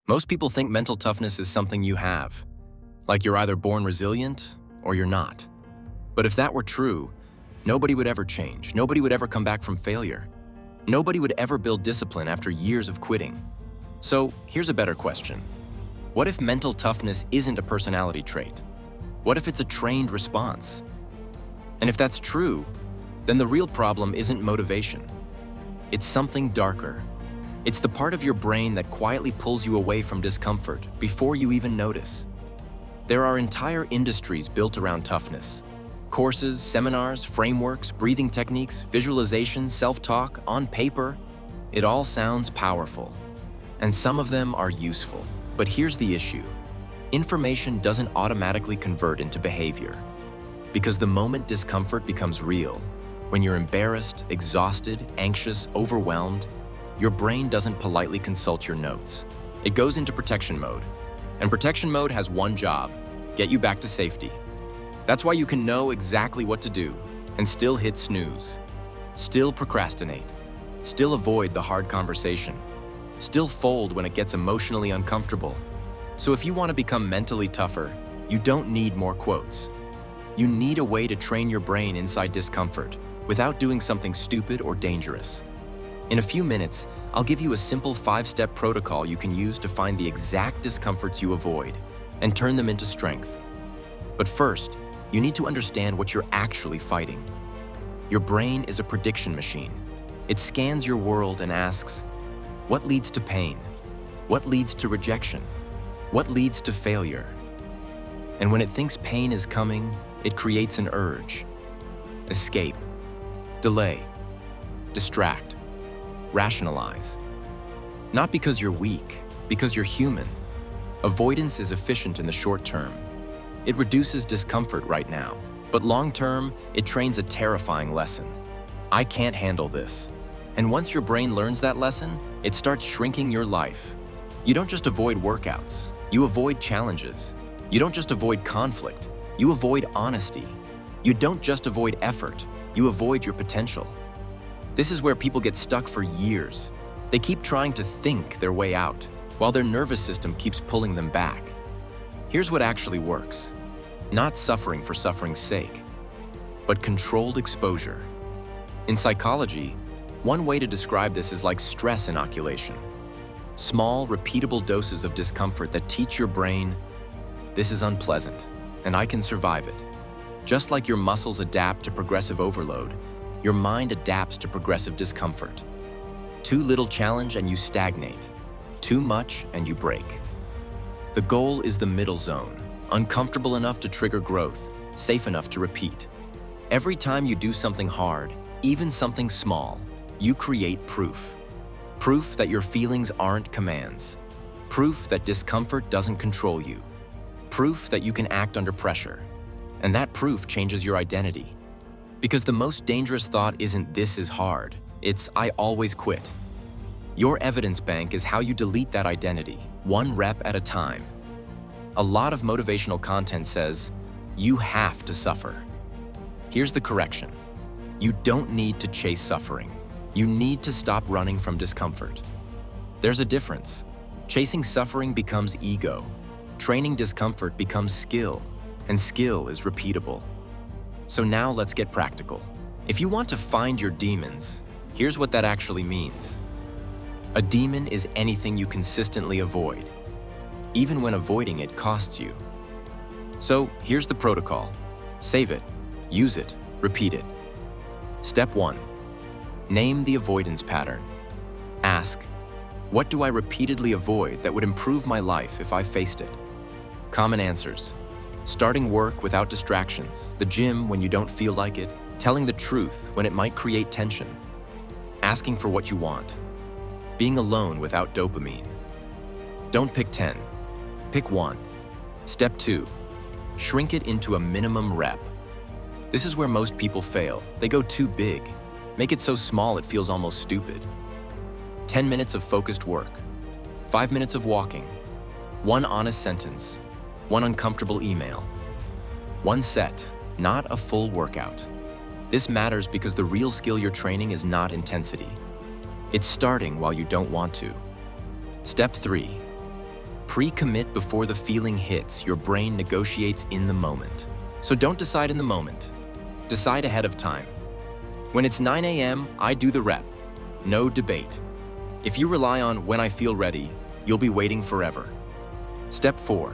Most people think mental toughness is something you have, like you're either born resilient or you're not. But if that were true, nobody would ever change. Nobody would ever come back from failure. Nobody would ever build discipline after years of quitting. So here's a better question. What if mental toughness isn't a personality trait? What if it's a trained response? And if that's true, then the real problem isn't motivation. It's something darker. It's the part of your brain that quietly pulls you away from discomfort before you even notice. There are entire industries built around toughness. Courses, seminars, frameworks, breathing techniques, visualization, self-talk, on paper. It all sounds powerful. And some of them are useful. But here's the issue. Information doesn't automatically convert into behavior. Because the moment discomfort becomes real, when you're embarrassed, exhausted, anxious, overwhelmed, your brain doesn't politely consult your notes. It goes into protection mode. And protection mode has one job: get you back to safety. That's why you can know exactly what to do and still hit snooze, still procrastinate, still avoid the hard conversation, still fold when it gets emotionally uncomfortable. So if you want to become mentally tougher, you don't need more quotes. You need a way to train your brain inside discomfort without doing something stupid or dangerous. In a few minutes, I'll give you a simple 5-step protocol you can use to find the exact discomforts you avoid and turn them into strength. But first, you need to understand what you're actually fighting. Your brain is a prediction machine. It scans your world and asks, what leads to pain? What leads to rejection? What leads to failure? And when it thinks pain is coming, it creates an urge. Escape, delay, distract, rationalize. Not because you're weak, because you're human. Avoidance is efficient in the short term. It reduces discomfort right now, but long term, it trains a terrifying lesson. I can't handle this. And once your brain learns that lesson, it starts shrinking your life. You don't just avoid workouts, you avoid challenges. You don't just avoid conflict, you avoid honesty. You don't just avoid effort, you avoid your potential. This is where people get stuck for years. They keep trying to think their way out, while their nervous system keeps pulling them back. Here's what actually works. Not suffering for suffering's sake, but controlled exposure. In psychology, one way to describe this is like stress inoculation. Small, repeatable doses of discomfort that teach your brain, this is unpleasant, and I can survive it. Just like your muscles adapt to progressive overload, your mind adapts to progressive discomfort. Too little challenge and you stagnate. Too much and you break. The goal is the middle zone, uncomfortable enough to trigger growth, safe enough to repeat. Every time you do something hard, even something small, you create proof. Proof that your feelings aren't commands. Proof that discomfort doesn't control you. Proof that you can act under pressure. And that proof changes your identity. Because the most dangerous thought isn't "this is hard," it's "I always quit." Your evidence bank is how you delete that identity, one rep at a time. A lot of motivational content says, you have to suffer. Here's the correction. You don't need to chase suffering. You need to stop running from discomfort. There's a difference. Chasing suffering becomes ego. Training discomfort becomes skill, and skill is repeatable. So now let's get practical. If you want to find your demons, here's what that actually means. A demon is anything you consistently avoid, even when avoiding it costs you. So here's the protocol. Save it, use it, repeat it. Step 1. Name the avoidance pattern. Ask, what do I repeatedly avoid that would improve my life if I faced it? Common answers. Starting work without distractions, the gym when you don't feel like it, telling the truth when it might create tension, asking for what you want, being alone without dopamine. Don't pick 10, pick 1. Step 2, shrink it into a minimum rep. This is where most people fail. They go too big, make it so small it feels almost stupid. 10 minutes of focused work, 5 minutes of walking, 1 honest sentence, 1 uncomfortable email. 1 set, not a full workout. This matters because the real skill you're training is not intensity. It's starting while you don't want to. Step 3, pre-commit before the feeling hits. Your brain negotiates in the moment. So don't decide in the moment. Decide ahead of time. When it's 9 a.m., I do the rep. No debate. If you rely on when I feel ready, you'll be waiting forever. Step 4.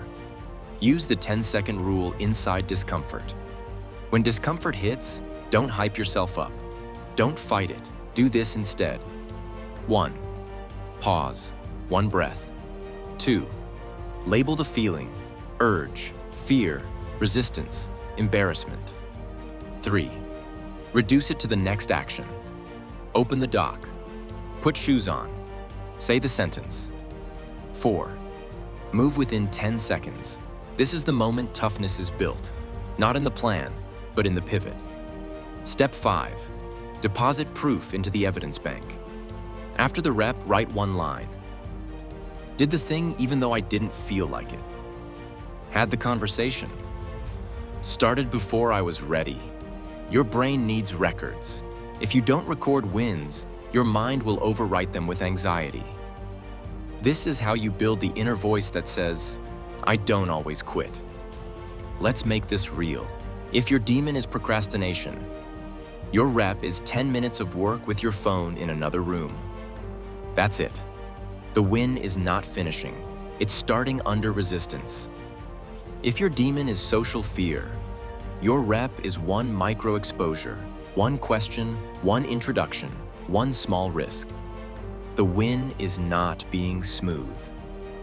Use the 10-second rule inside discomfort. When discomfort hits, don't hype yourself up. Don't fight it. Do this instead. 1. Pause. 1 breath. 2. Label the feeling: urge, fear, resistance, embarrassment. 3. Reduce it to the next action. Open the dock. Put shoes on. Say the sentence. 4. Move within 10 seconds. This is the moment toughness is built, not in the plan, but in the pivot. Step 5. Deposit proof into the evidence bank. After the rep, write 1 line. Did the thing even though I didn't feel like it. Had the conversation. Started before I was ready. Your brain needs records. If you don't record wins, your mind will overwrite them with anxiety. This is how you build the inner voice that says, I don't always quit. Let's make this real. If your demon is procrastination, your rep is 10 minutes of work with your phone in another room. That's it. The win is not finishing. It's starting under resistance. If your demon is social fear, your rep is 1 micro exposure, 1 question, 1 introduction, 1 small risk. The win is not being smooth.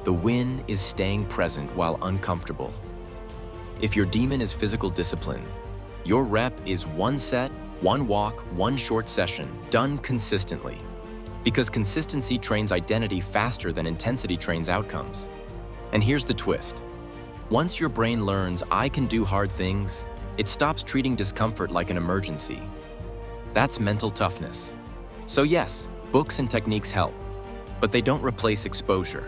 The win is staying present while uncomfortable. If your demon is physical discipline, your rep is 1 set, 1 walk, 1 short session, done consistently. Because consistency trains identity faster than intensity trains outcomes. And here's the twist. Once your brain learns I can do hard things, it stops treating discomfort like an emergency. That's mental toughness. So yes, books and techniques help, but they don't replace exposure.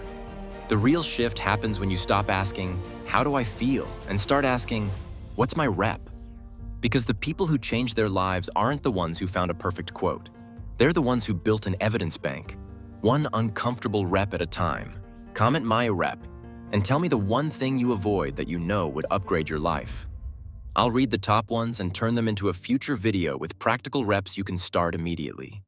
The real shift happens when you stop asking, how do I feel? And start asking, what's my rep? Because the people who change their lives aren't the ones who found a perfect quote. They're the ones who built an evidence bank, 1 uncomfortable rep at a time. Comment my rep and tell me the 1 thing you avoid that you know would upgrade your life. I'll read the top ones and turn them into a future video with practical reps you can start immediately.